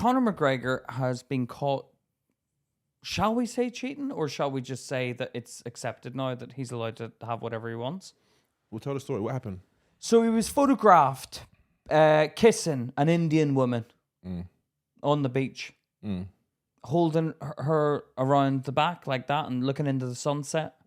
Conor McGregor has been caught, shall we say cheating, or shall we just say that it's accepted now that he's allowed to have whatever he wants? We'll tell the story. What happened? So he was photographed kissing an Indian woman on the beach, holding her around the back like that and looking into the sunset.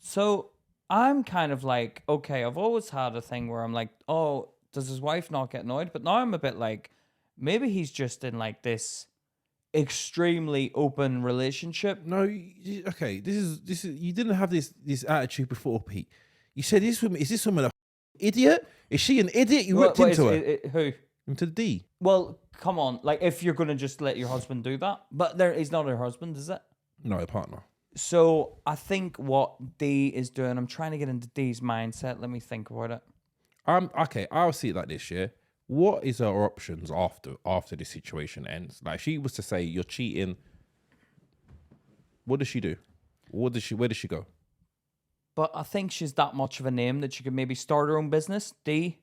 So I'm kind of like, okay, I've always had a thing where I'm like, oh, does his wife not get annoyed? But now I'm a bit like, maybe he's just in like this extremely open relationship. No, okay. This is. You didn't have this attitude before, Pete. You said this woman. Is this woman a idiot? Is she an idiot? You ripped into her. Who? Into the D. Well, come on. Like, if you're gonna just let your husband do that, but he's not her husband, is it? No, a partner. So I think what D is doing, I'm trying to get into D's mindset. Let me think about it. Okay. I'll see it like this. Yeah. What is her options after this situation ends? Like, she was to say you're cheating. What does she do? Where does she go? But I think she's that much of a name that she could maybe start her own business. D.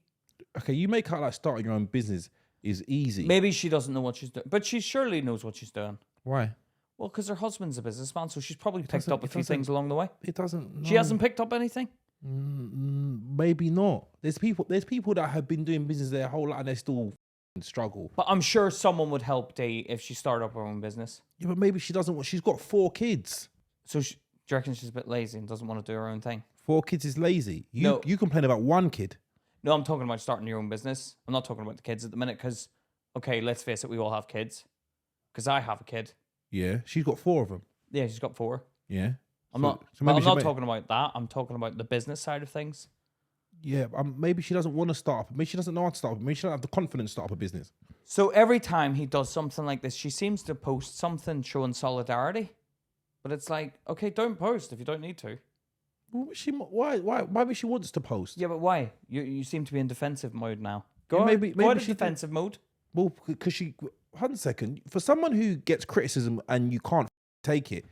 Okay, you make out like starting your own business is easy. Maybe she doesn't know what she's doing, but she surely knows what she's doing. Why? Well, because her husband's a businessman, so she's probably picked up a few things along the way. It doesn't. No. She hasn't picked up anything. Maybe not. There's people that have been doing business their whole life and they still struggle. But I'm sure someone would help D if she started up her own business. Yeah, but maybe she doesn't want. She's got 4 kids. So do you reckon she's a bit lazy and doesn't want to do her own thing? 4 kids is lazy. No. You complain about 1 kid. No, I'm talking about starting your own business. I'm not talking about the kids at the minute because, okay, let's face it, we all have kids. Because I have a kid. Yeah, she's got 4 of them. Yeah, she's got 4. Yeah. I'm not talking about that. I'm talking about the business side of things. Yeah, maybe she doesn't want to start up. Maybe she doesn't know how to start up. Maybe she doesn't have the confidence to start up a business. So every time he does something like this, she seems to post something showing solidarity. But it's like, okay, don't post if you don't need to. Well, why she wants to post? Yeah, but why? You seem to be in defensive mode now. Go maybe into she defensive mode. Well, because hold on a second. For someone who gets criticism and you can't take it,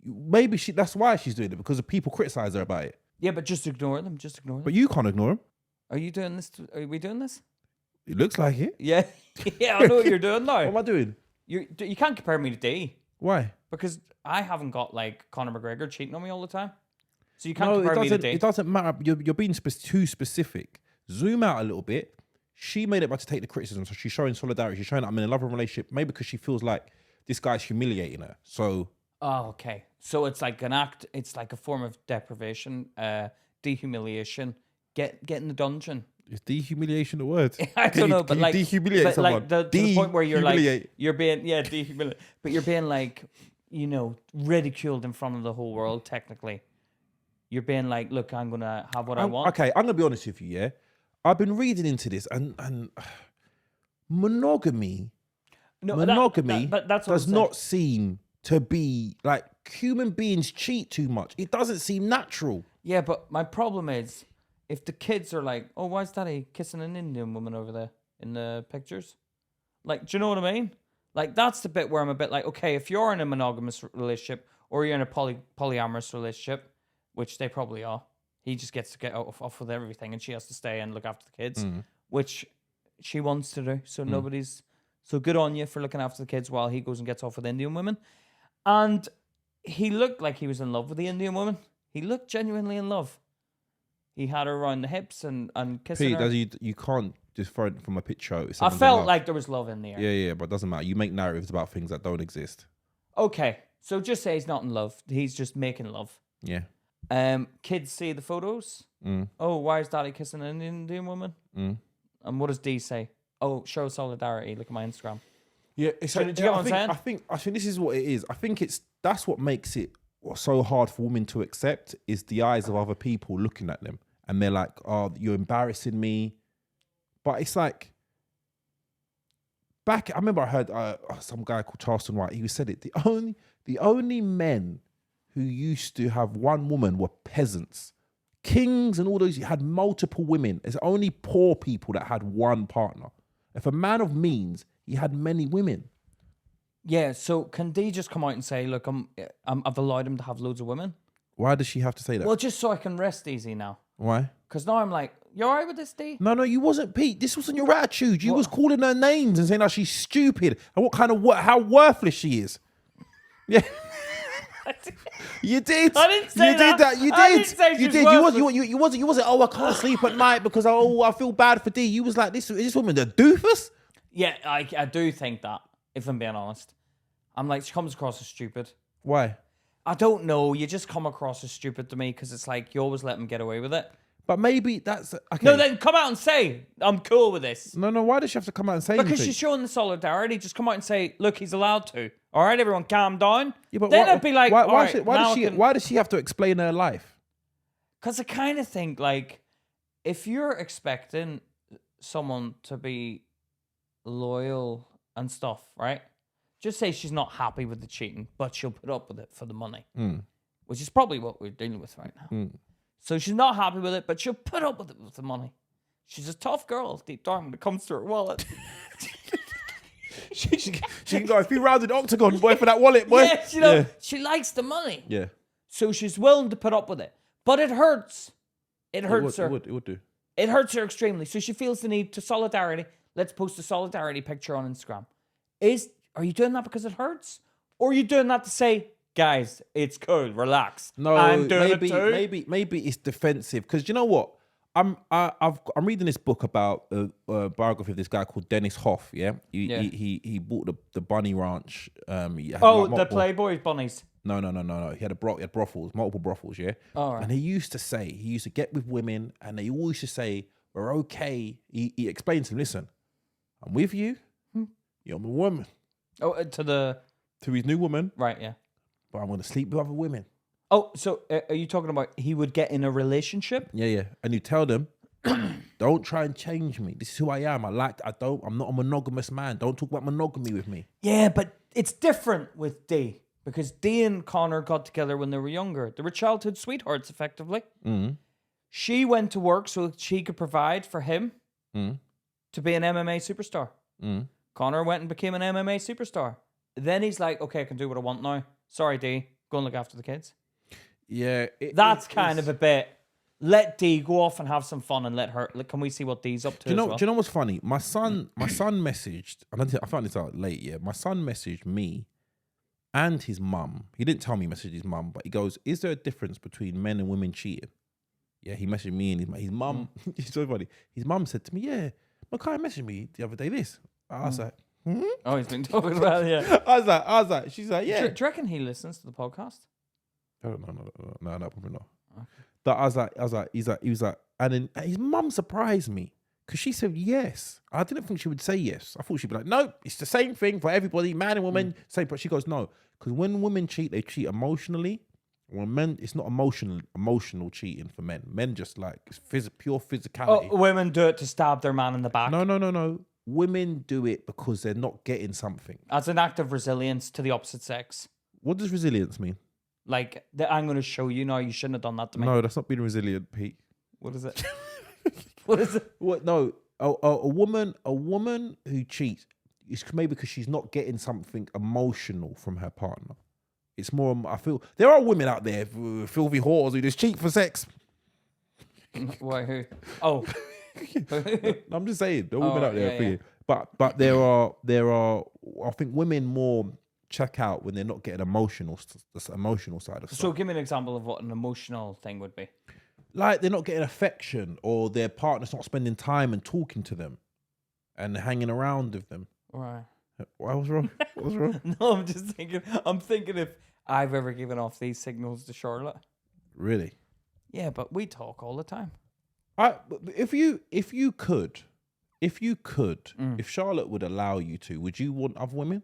maybe that's why she's doing it, because of people criticize her about it. Yeah, but just ignore them. Just ignore them. But you can't ignore them. Are you doing this? Are we doing this? It looks like it. Yeah. Yeah, I know what you're doing now. What am I doing? You can't compare me to D. Why? Because I haven't got like Conor McGregor cheating on me all the time. So you can't compare me to D. It doesn't matter. You're being too specific. Zoom out a little bit. She made it by to take the criticism, so she's showing solidarity. She's showing that I'm in a loving relationship, maybe because she feels like this guy's humiliating her. So. Oh, okay. So it's like an act. It's like a form of deprivation, dehumiliation. Get in the dungeon. Is dehumiliation a word? I don't know, but like dehumiliate someone. Like to the point where you're like you're being dehumiliate, but you're being like ridiculed in front of the whole world. Technically, you're being like, look, I'm gonna have what I want. Okay, I'm gonna be honest with you. Yeah, I've been reading into this and monogamy. But that's does not seem to be like human beings cheat too much. It doesn't seem natural. Yeah, but my problem is if the kids are like, oh, why is Daddy kissing an Indian woman over there in the pictures? Like, do you know what I mean? Like, that's the bit where I'm a bit like, okay, if you're in a monogamous relationship or you're in a polyamorous relationship, which they probably are, he just gets to get off with everything and she has to stay and look after the kids, which she wants to do. So nobody's... So good on you for looking after the kids while he goes and gets off with Indian women. And he looked like he was in love with the Indian woman. He looked genuinely in love. He had her around the hips and kissing her. You can't just throw it from a picture. I felt like there was love in the air. Yeah, but it doesn't matter. You make narratives about things that don't exist. Okay, so just say he's not in love. He's just making love. Yeah. Kids see the photos. Oh, why is Daddy kissing an Indian woman? And what does D say? Oh, show solidarity. Look at my Instagram. Yeah, do you get what I'm saying? I think this is what it is. I think that's what makes it so hard for women to accept is the eyes of other people looking at them, and they're like, "Oh, you're embarrassing me." But it's like, I remember I heard some guy called Charleston White. He said it. The only men who used to have one woman were peasants, kings, and all those. You had multiple women. It's only poor people that had one partner. If a man of means, he had many women. Yeah, so can D just come out and say, look, I've allowed him to have loads of women? Why does she have to say that? Well, just so I can rest easy now. Why? Because now I'm like, you all right with this, D? No, you wasn't, Pete. This wasn't your attitude. You was calling her names and saying that she's stupid and how worthless she is. Yeah. You did. I didn't say you did that. You did. I didn't say you she's did. worthless. You wasn't. Oh, I can't sleep at night because I feel bad for D. You was like, this woman, the doofus. Yeah, I do think that, if I'm being honest. I'm like, she comes across as stupid. Why? I don't know. You just come across as stupid to me because it's like you always let them get away with it. But maybe that's okay. No, then come out and say, I'm cool with this. No. Why does she have to come out and say Because anything? she's showing the solidarity. Just come out and say, look, he's allowed to. All right, everyone, calm down. Yeah, but then I'd be like, why does she have to explain her life? Because I kind of think, like, if you're expecting someone to be loyal and stuff, right? Just say she's not happy with the cheating, but she'll put up with it for the money, which is probably what we're dealing with right now. So she's not happy with it, but she'll put up with it with the money. She's a tough girl deep down when it comes to her wallet. she can go a few rounds in the octagon, boy, for that wallet, boy. Yeah, she likes the money. Yeah. So she's willing to put up with it. But it hurts. It hurts her. It would do. It hurts her extremely. So she feels the need to solidarity. Let's post a solidarity picture on Instagram. Are you doing that because it hurts? Or are you doing that to say, guys, it's cool, relax. No, I'm doing it too. maybe it's defensive. Because you know what? I'm reading this book about a biography of this guy called Dennis Hoff. Yeah, he bought the bunny ranch. The Playboy bunnies. No. He had brothels, multiple brothels. Yeah. All right. And he used to get with women, and they always used to say, "We're okay." He explained to them, "Listen, I'm with you. You're my woman." Oh, to his new woman, right? Yeah. But I'm going to sleep with other women. Oh, so are you talking about he would get in a relationship? Yeah. And you tell them, don't try and change me. This is who I am. I'm not a monogamous man. Don't talk about monogamy with me. Yeah, but it's different with D. Because D and Connor got together when they were younger. They were childhood sweethearts, effectively. Mm-hmm. She went to work so she could provide for him to be an MMA superstar. Mm. Connor went and became an MMA superstar. Then he's like, okay, I can do what I want now. Sorry, D. Go and look after the kids. Yeah. That's kind of a bit. Let D go off and have some fun and let her. Can we see what D's up to? Do you know what's funny? My son messaged, and I found this out late, yeah. My son messaged me and his mum. He didn't tell me he messaged his mum, but he goes, is there a difference between men and women cheating? Yeah, he messaged me and his mum. It's so funny. His mum said to me, yeah, Makai messaged me the other day this. I was like, Oh, he's been talking about it, yeah. I was like, she's like, yeah. Do you reckon he listens to the podcast? No, probably not. Okay. But I was like, he was like, and then his mum surprised me because she said yes. I didn't think she would say yes. I thought she'd be like, no, it's the same thing for everybody, man and woman. Same, but she goes, no, because when women cheat, they cheat emotionally. When men, it's not emotional cheating for men. Men just like it's pure physicality. Oh, women do it to stab their man in the back. No. Women do it because they're not getting something. As an act of resilience to the opposite sex. What does resilience mean? Like, I'm going to show you now, you shouldn't have done that to me. No, that's not being resilient, Pete. What is it? What is it? What? No, a woman who cheats is maybe because she's not getting something emotional from her partner. It's more, I feel, there are women out there, filthy whores who just cheat for sex. Why, who? Oh. I'm just saying, there are women out there. Yeah. But there are, I think women more check out when they're not getting emotional, the emotional side of stuff. So give me an example of what an emotional thing would be. Like they're not getting affection, or their partner's not spending time and talking to them and hanging around with them. Right. What was wrong? What was wrong? No, I'm just thinking, if I've ever given off these signals to Charlotte. Really? Yeah, but we talk all the time. If you could, if Charlotte would allow you to, would you want other women?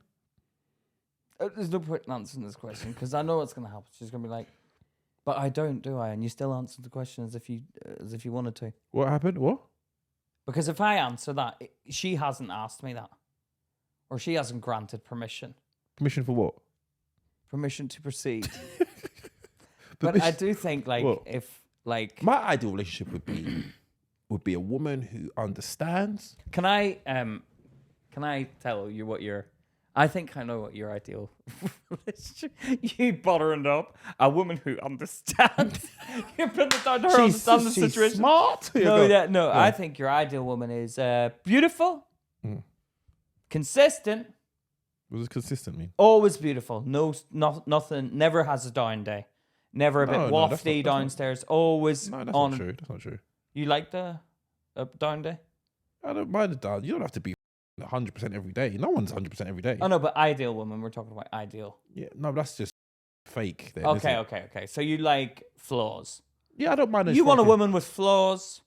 There's no point in answering this question because I know what's going to happen. She's going to be like, but I don't, do I? And you still answer the question as if you wanted to. What happened? What? Because if I answer that, she hasn't asked me that. Or she hasn't granted permission. Permission for what? Permission to proceed. But I do think, like, what? If, like... My ideal relationship would be a woman who understands. Can I tell you what your I think I know what your ideal relationship. You buttering up a woman who understands. You put it down to her understand the she's situation. smart. No. I think your ideal woman is beautiful, consistent, What does consistent mean? always beautiful. Nothing. Never has a down day. Never a bit No, that's wafty not downstairs. Always No, that's on. not true. That's not true. You like the down day? I don't mind the down. You don't have to be 100% every day. No one's 100% every day. Oh no, but ideal woman. We're talking about ideal. Yeah, no, that's just fake. Then, Okay. So you like flaws. Yeah, I don't mind. You want a woman with flaws.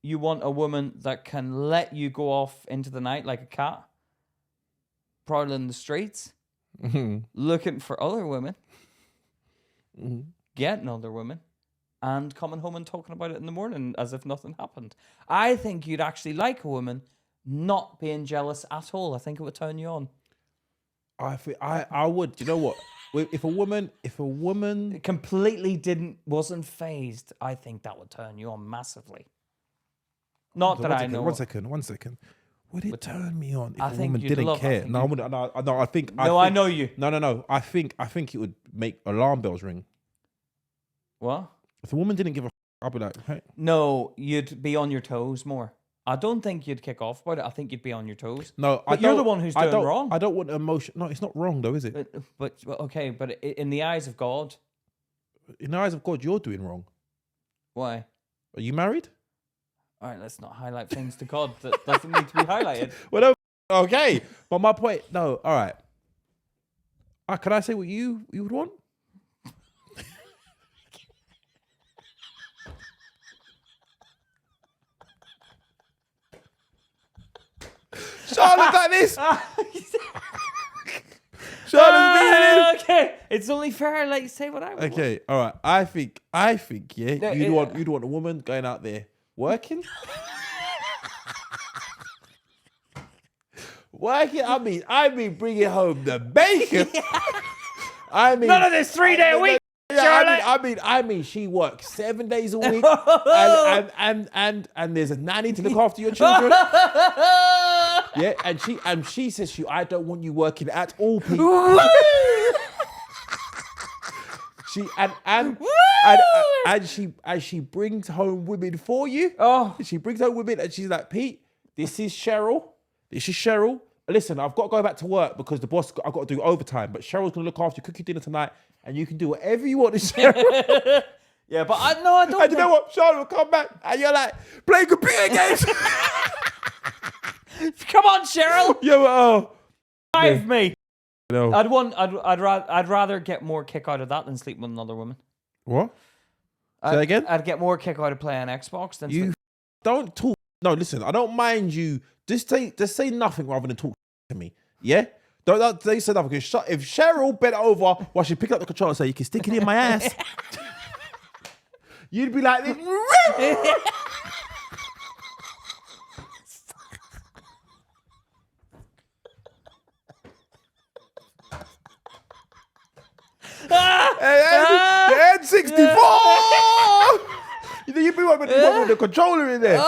You want a woman that can let you go off into the night like a cat, prowling the streets, looking for other women, getting other women, and coming home and talking about it in the morning as if nothing happened. I think you'd actually like a woman not being jealous at all. I think it would turn you on. I would. You know what? If a woman It completely wasn't phased, I think that would turn you on massively. Not that I know. One second. Would it turn me on if I a think woman you'd didn't love- I care? think No, you'd- I think. I know you. No. I think it would make alarm bells ring. What? If a woman didn't give a, I'd be like, hey. No, you'd be on your toes more. I don't think you'd kick off about it. I think you'd be on your toes. No, But you're the one who's doing wrong. I don't want emotion. No, it's not wrong though, is it? But okay, but in the eyes of God, In the eyes of God, you're doing wrong. why? Are you married? All right, let's not highlight things to God that doesn't need to be highlighted. Well, no, okay. But my point, no. All right. Can I say what you would want? Charlotte's like this. Charlotte's Okay, it's only fair I let you say what I would. Okay, all right. I think, yeah. No, You'd want a woman going out there working. Working. I mean, bringing home the bacon. I mean, None of this 3-day a week. Charlotte. I mean, she works 7 days a week, and there's a nanny to look after your children. Yeah, and she says to you, I don't want you working at all, Pete. She brings home women for you. Oh. She brings home women and she's like, Pete, this is Cheryl. Listen, I've got to go back to work because the boss, I've got to do overtime, but Cheryl's going to look after you, cook your dinner tonight, and you can do whatever you want to Cheryl. Yeah, but I don't. And you know what? Charlotte will come back and you're like, play computer games. Come on, Cheryl. Yeah, but, Drive me. No. I'd rather get more kick out of that than sleep with another woman. What? Say that again? I'd get more kick out of playing Xbox than You don't talk. No, listen, I don't mind you. Just say nothing rather than talk to me. Yeah? Don't say nothing. Because if Cheryl bent over while she picked up the controller and said, you can stick it in my ass, you'd be like this. N64! You think you'd be with the controller in there?